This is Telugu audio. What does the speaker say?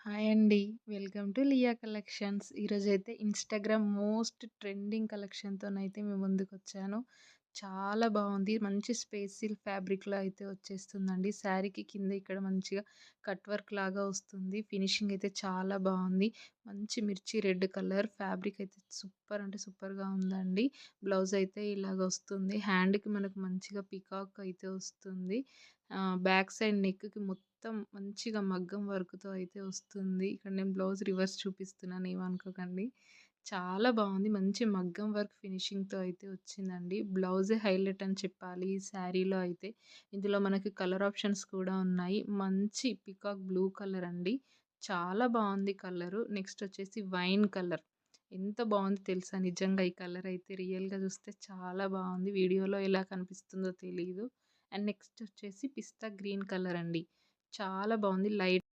హాయ్ అండి. Welcome to Lia collections. ఈరోజైతే ఇన్‌స్టాగ్రామ్ మోస్ట్ ట్రెండింగ్ కలెక్షన్‌తోనైతే మీ ముందుకొచ్చాను. చాలా బావుంది. మంచి స్పేస్ సిల్క్ ఫ్యాబ్రిక్‌లో అయితే వచ్చేస్తుందండి. శారీకి కింద ఇక్కడ మంచిగా కట్ వర్క్ లాగా వస్తుంది. ఫినిషింగ్ అయితే చాలా బావుంది. మంచి మిర్చి రెడ్ కలర్ ఫ్యాబ్రిక్ అయితే సూపర్ అంటే సూపర్‌గా ఉందండి. బ్లౌజ్ అయితే ఇలాగొస్తుంది. హ్యాండ్‌కి మనకు మంచిగా పీకాక్ అయితే వస్తుంది. బ్యాక్ సైడ్ నెక్‌కి మొత్తం మంచిగా మగ్గం వర్క్‌తో అయితే వస్తుంది. ఇక్కడ నేను బ్లౌజ్ రివర్స్ చూపిస్తున్నాను ఏమనుకోకండి. చాలా బావుంది. మంచి మగ్గం వర్క్ ఫినిషింగ్‌తో అయితే వచ్చిందండి. బ్లౌజే హైలైట్ అని చెప్పాలి ఈ శారీలో అయితే. ఇందులో మనకి కలర్ ఆప్షన్స్ కూడా ఉన్నాయి. మంచి పీకాక్ బ్లూ కలర్ అండి. చాలా బావుంది కలరు. నెక్స్ట్ వచ్చేసి వైన్ కలర్. ఎంత బావుందో తెలుసా నిజంగా ఈ కలర్ అయితే రియల్‌గా చూస్తే చాలా బావుంది. వీడియోలో ఎలా కనిపిస్తుందో తెలీదు. అండ్ నెక్స్ట్ వచ్చేసి పిస్తా గ్రీన్ కలర్ అండి. చాలా బావుంది. లైట్